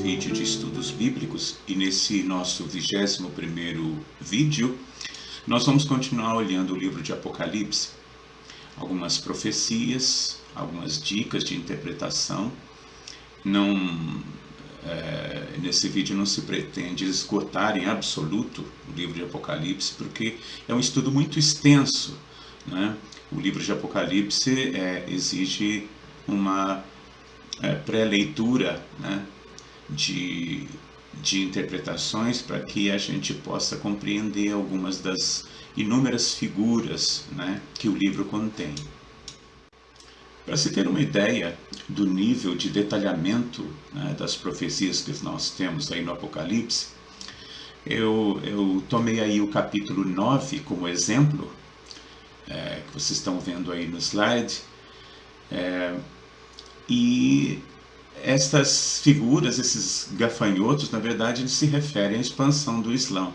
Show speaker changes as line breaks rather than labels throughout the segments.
vídeo de estudos bíblicos e nesse nosso 21º vídeo nós vamos continuar olhando o livro de Apocalipse, algumas profecias, algumas dicas de interpretação. Nesse vídeo não se pretende esgotar em absoluto o livro de Apocalipse, porque é um estudo muito extenso, né? O livro de Apocalipse exige uma pré-leitura, né, de interpretações para que a gente possa compreender algumas das inúmeras figuras, né, que o livro contém. Para se ter uma ideia do nível de detalhamento, né, das profecias que nós temos aí no Apocalipse, eu tomei aí o capítulo 9 como exemplo, que vocês estão vendo aí no slide, e estas figuras, esses gafanhotos, na verdade, eles se referem à expansão do Islã.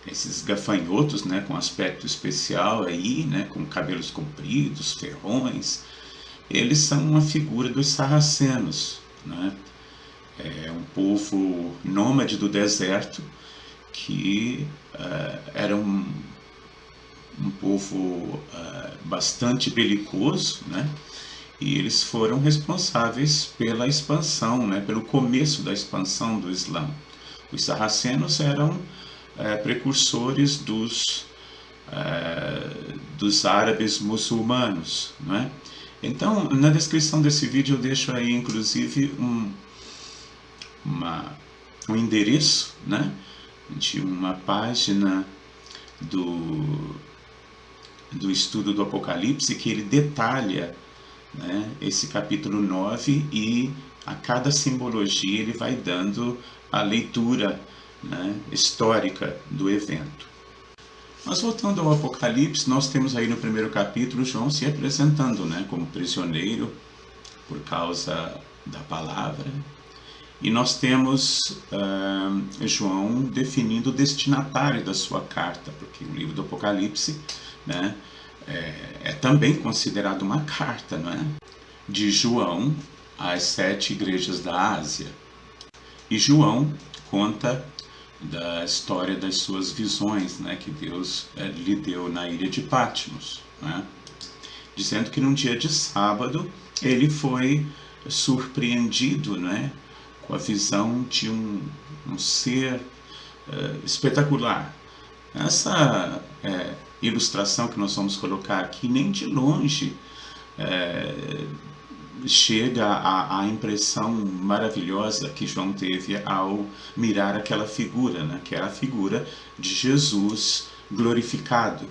Esses gafanhotos, né, com aspecto especial aí, né, com cabelos compridos, ferrões, eles são uma figura dos sarracenos, né? É um povo nômade do deserto que era um povo bastante belicoso, né? E eles foram responsáveis pela expansão, né, pelo começo da expansão do Islã. Os sarracenos eram precursores dos árabes muçulmanos, né? Então, na descrição desse vídeo eu deixo aí, inclusive, um endereço, né, de uma página do estudo do Apocalipse que ele detalha, né, esse capítulo 9, e a cada simbologia ele vai dando a leitura, né, histórica do evento. Mas voltando ao Apocalipse, nós temos aí no primeiro capítulo João se apresentando, né, como prisioneiro por causa da palavra, e nós temos João definindo o destinatário da sua carta, porque o livro do Apocalipse, né, é também considerado uma carta, não é? De João às 7 igrejas da Ásia. E João conta da história das suas visões, né, que Deus lhe deu na ilha de Patmos, né? Dizendo que num dia de sábado ele foi surpreendido, né, com a visão de um ser espetacular. Essa ilustração que nós vamos colocar aqui nem de longe chega à impressão maravilhosa que João teve ao mirar aquela figura, né, que era a figura de Jesus glorificado.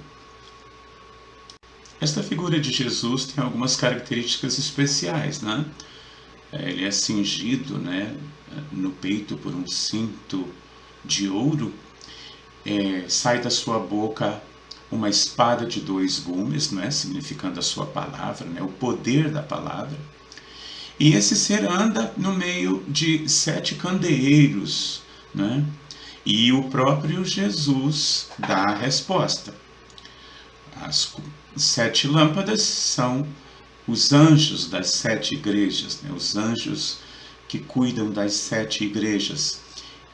Esta figura de Jesus tem algumas características especiais, né? Ele é cingido, né, no peito por um cinto de ouro, sai da sua boca uma espada de 2 gumes, né, significando a sua palavra, né, o poder da palavra. E esse ser anda no meio de 7 candeeiros, né, e o próprio Jesus dá a resposta. As 7 lâmpadas são os anjos das 7 igrejas, né, os anjos que cuidam das 7 igrejas.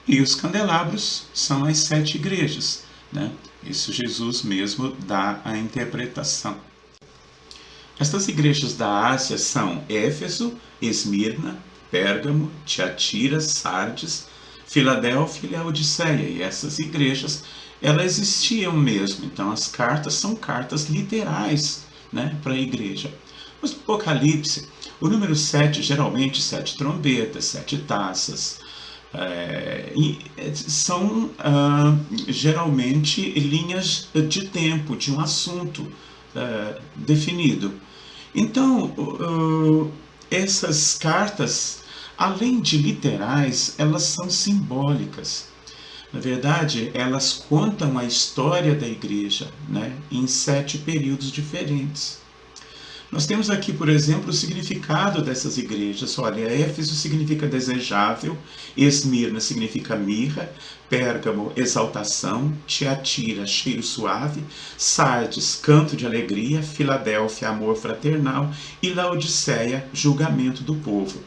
E os candelabros são as 7 igrejas, né? Isso Jesus mesmo dá a interpretação. Estas igrejas da Ásia são Éfeso, Esmirna, Pérgamo, Tiatira, Sardes, Filadélfia e Laodiceia. E essas igrejas, elas existiam mesmo. Então as cartas são cartas literais, né, para a igreja. Mas no Apocalipse, o número 7, geralmente 7 trombetas, 7 taças, são geralmente linhas de tempo, de um assunto definido. Então, essas cartas, além de literais, elas são simbólicas. Na verdade, elas contam a história da igreja, né, em 7 períodos diferentes. Nós temos aqui, por exemplo, o significado dessas igrejas. Olha, Éfeso significa desejável, Esmirna significa mirra, Pérgamo, exaltação, Tiatira, cheiro suave, Sardes, canto de alegria, Filadélfia, amor fraternal, e Laodiceia, julgamento do povo.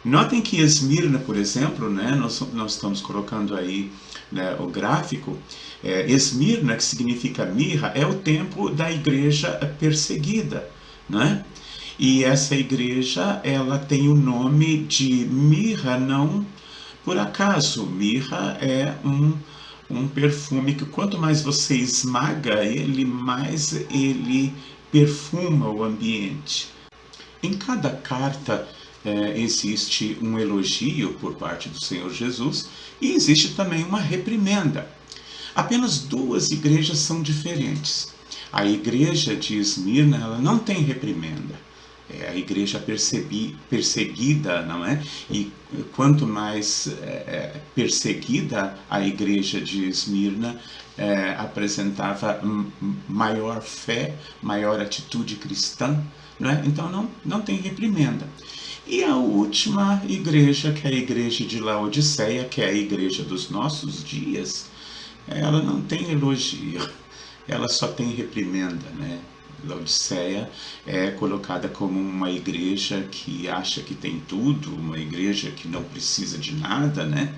Notem que Esmirna, por exemplo, né, nós estamos colocando aí, né, o gráfico, Esmirna, que significa mirra, é o templo da igreja perseguida, né? E essa igreja, ela tem o nome de mirra não por acaso. Mirra é um perfume que quanto mais você esmaga ele, mais ele perfuma o ambiente. Em cada carta existe um elogio por parte do Senhor Jesus e existe também uma reprimenda. Apenas duas igrejas são diferentes. A igreja de Esmirna, ela não tem reprimenda. É a igreja perseguida, não é? E quanto mais perseguida a igreja de Esmirna, apresentava maior fé, maior atitude cristã, não é? Então não tem reprimenda. E a última igreja, que é a igreja de Laodiceia, que é a igreja dos nossos dias, ela não tem elogio, ela só tem reprimenda, né? Laodiceia é colocada como uma igreja que acha que tem tudo, uma igreja que não precisa de nada, né?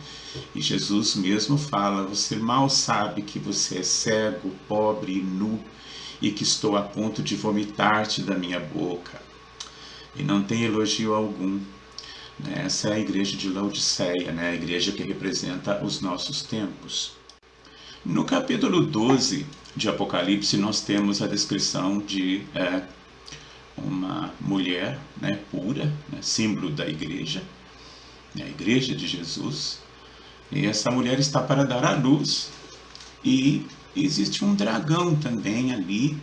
E Jesus mesmo fala: você mal sabe que você é cego, pobre e nu, e que estou a ponto de vomitar-te da minha boca. E não tem elogio algum. Essa é a igreja de Laodiceia, né? A igreja que representa os nossos tempos. No capítulo 12 de Apocalipse, nós temos a descrição de uma mulher, né, pura, né, símbolo da igreja, né, a igreja de Jesus. E essa mulher está para dar à luz. E existe um dragão também ali,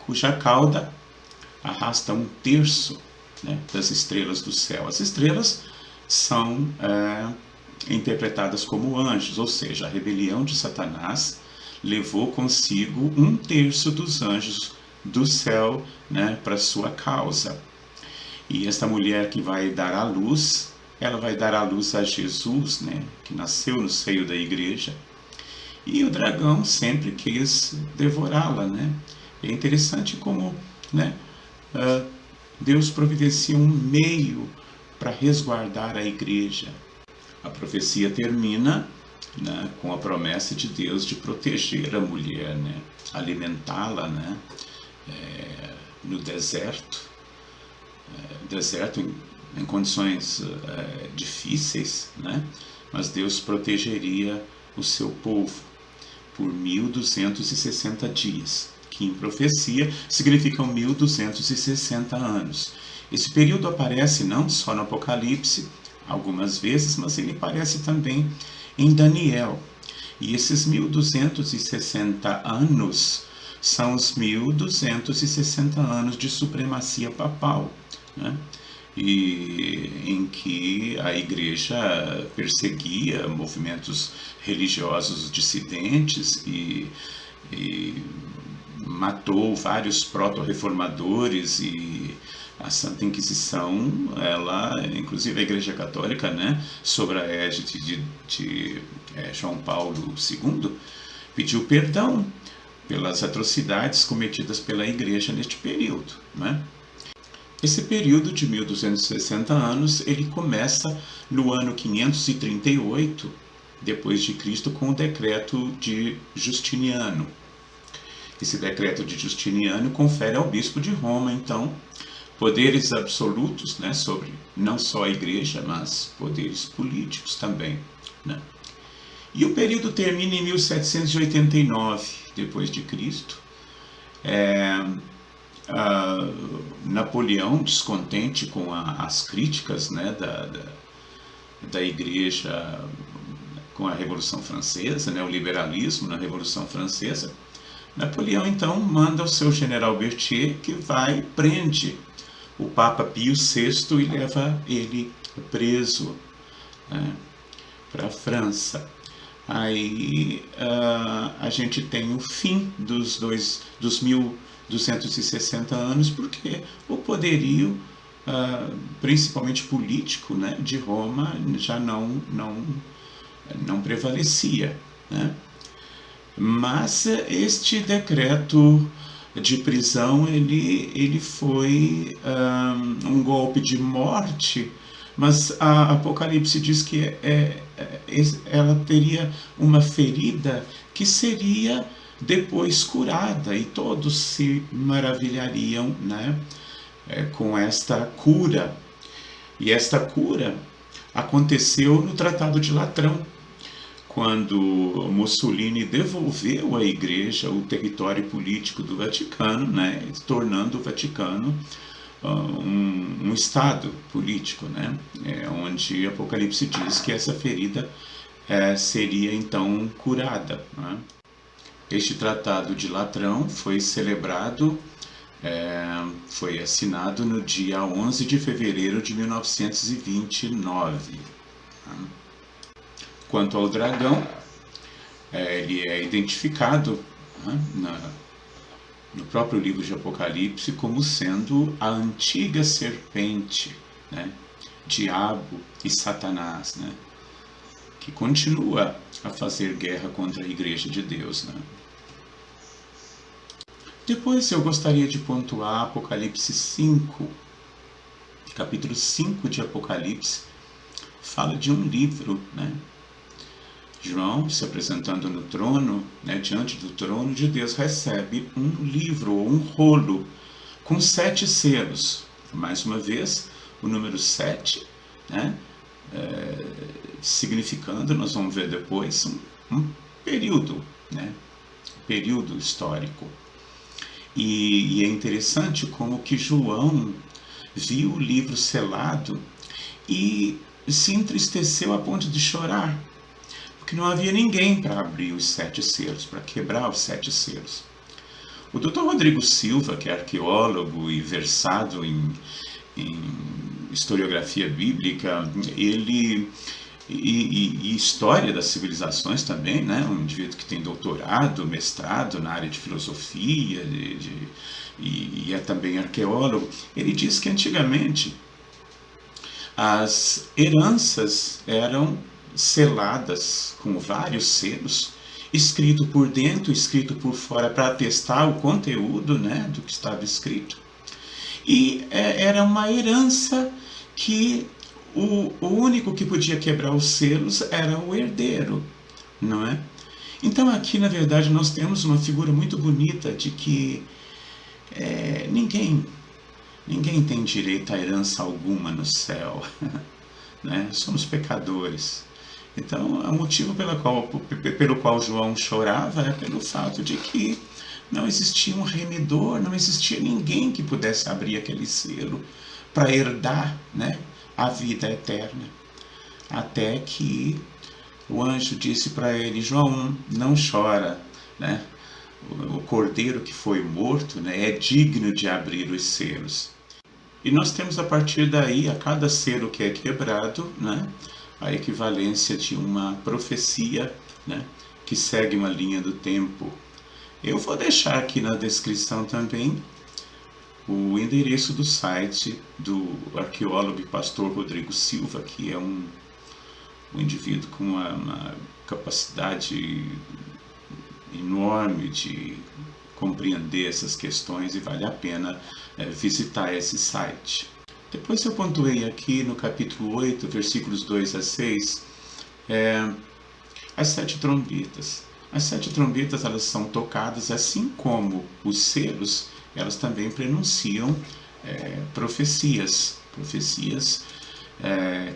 cuja cauda arrasta 1/3, né, das estrelas do céu. As estrelas são interpretadas como anjos, ou seja, a rebelião de Satanás levou consigo 1/3 dos anjos do céu, né, para sua causa. E esta mulher que vai dar à luz, ela vai dar à luz a Jesus, né, que nasceu no seio da igreja. E o dragão sempre quis devorá-la, né? É interessante como, né, Deus providencia um meio para resguardar a igreja. A profecia termina, né, com a promessa de Deus de proteger a mulher, né, alimentá-la, né, no deserto, em condições difíceis, né, mas Deus protegeria o seu povo por 1260 dias, que em profecia significam 1260 anos. Esse período aparece não só no Apocalipse, algumas vezes, mas ele aparece também em Daniel. E esses 1260 anos são os 1260 anos de supremacia papal, né? E em que a igreja perseguia movimentos religiosos dissidentes e matou vários proto-reformadores. E a Santa Inquisição, ela, inclusive a Igreja Católica, né, sob a égide de João Paulo II, pediu perdão pelas atrocidades cometidas pela Igreja neste período, né? Esse período de 1260 anos, ele começa no ano 538 depois de Cristo, com o decreto de Justiniano. Esse decreto de Justiniano confere ao bispo de Roma, então, poderes absolutos, né, sobre não só a igreja, mas poderes políticos também, né? E o período termina em 1789 depois de Cristo. Napoleão, descontente com as críticas, né, da igreja com a Revolução Francesa, né, o liberalismo na Revolução Francesa, Napoleão então manda o seu general Berthier, que vai e prende o Papa Pio VI e leva ele preso, né, para a França. Aí a gente tem o fim dos 1260 anos, porque o poderio, principalmente político, né, de Roma já não prevalecia, né? Mas este decreto de prisão ele foi um golpe de morte, mas a Apocalipse diz que ela teria uma ferida que seria depois curada, e todos se maravilhariam, né, com esta cura. E esta cura aconteceu no Tratado de Latrão, quando Mussolini devolveu à Igreja o território político do Vaticano, né, tornando o Vaticano um Estado político, né, onde Apocalipse diz que essa ferida seria então curada, né. Este Tratado de Latrão foi celebrado, foi assinado no dia 11 de fevereiro de 1929. Quanto ao dragão, ele é identificado, né, no próprio livro de Apocalipse como sendo a antiga serpente, né, diabo e Satanás, né, que continua a fazer guerra contra a Igreja de Deus, né. Depois eu gostaria de pontuar Apocalipse 5, capítulo 5 de Apocalipse, fala de um livro, né? João, se apresentando no trono, né, diante do trono de Deus, recebe um livro ou um rolo com 7 selos. Mais uma vez, o número 7, né, significando, nós vamos ver depois, um período, né, período histórico. E é interessante como que João viu o livro selado e se entristeceu a ponto de chorar, porque não havia ninguém para abrir os 7 selos, para quebrar os 7 selos. O Dr. Rodrigo Silva, que é arqueólogo e versado em historiografia bíblica, ele e história das civilizações também, né? Um indivíduo que tem doutorado, mestrado na área de filosofia e é também arqueólogo. Ele diz que antigamente as heranças eram seladas com vários selos, escrito por dentro, escrito por fora, para atestar o conteúdo, né, do que estava escrito. E era uma herança que o único que podia quebrar os selos era o herdeiro, não é? Então aqui, na verdade, nós temos uma figura muito bonita de que ninguém tem direito a herança alguma no céu, né? Somos pecadores. Então, o motivo pelo qual João chorava é pelo fato de que não existia um remidor, não existia ninguém que pudesse abrir aquele selo para herdar, né, a vida eterna. Até que o anjo disse para ele: João, não chora, né? O cordeiro que foi morto, né, é digno de abrir os selos. E nós temos a partir daí, a cada selo que é quebrado, né, a equivalência de uma profecia, né, que segue uma linha do tempo. Eu vou deixar aqui na descrição também o endereço do site do arqueólogo e pastor Rodrigo Silva, que é um indivíduo com uma capacidade enorme de compreender essas questões, e vale a pena visitar esse site. Depois eu pontuei aqui no capítulo 8, versículos 2 a 6, as 7 trombetas. As 7 trombetas, elas são tocadas, assim como os selos, elas também pronunciam profecias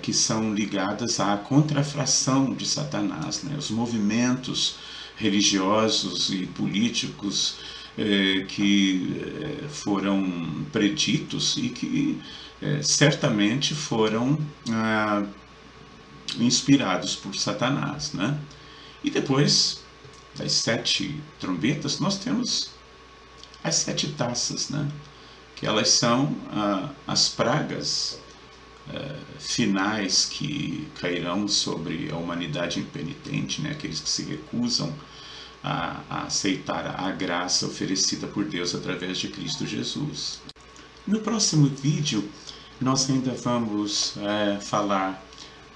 que são ligadas à contrafração de Satanás, né? Os movimentos religiosos e políticos que foram preditos e que certamente foram inspirados por Satanás, né? E depois das 7 trombetas, nós temos as 7 taças, né? Que elas são as pragas finais que cairão sobre a humanidade impenitente, né? Aqueles que se recusam a aceitar a graça oferecida por Deus através de Cristo Jesus. No próximo vídeo, nós ainda vamos falar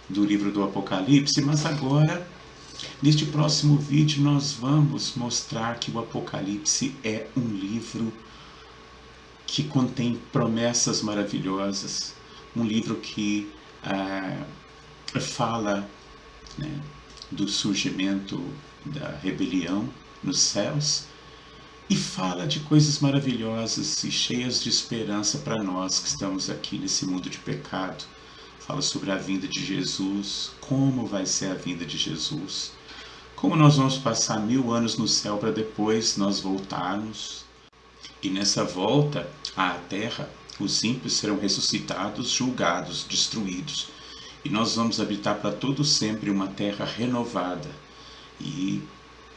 do livro do Apocalipse, mas agora, neste próximo vídeo, nós vamos mostrar que o Apocalipse é um livro que contém promessas maravilhosas, um livro que fala, né, do surgimento da rebelião nos céus e fala de coisas maravilhosas e cheias de esperança para nós que estamos aqui nesse mundo de pecado. Fala sobre a vinda de Jesus, como vai ser a vinda de Jesus, como nós vamos passar 1000 anos no céu para depois nós voltarmos. E nessa volta à terra, os ímpios serão ressuscitados, julgados, destruídos. E nós vamos habitar para todo sempre uma terra renovada. E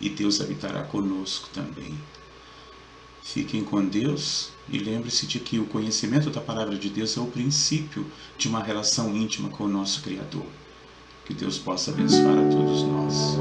Deus habitará conosco também. Fiquem com Deus e lembre-se de que o conhecimento da palavra de Deus é o princípio de uma relação íntima com o nosso Criador. Que Deus possa abençoar a todos nós.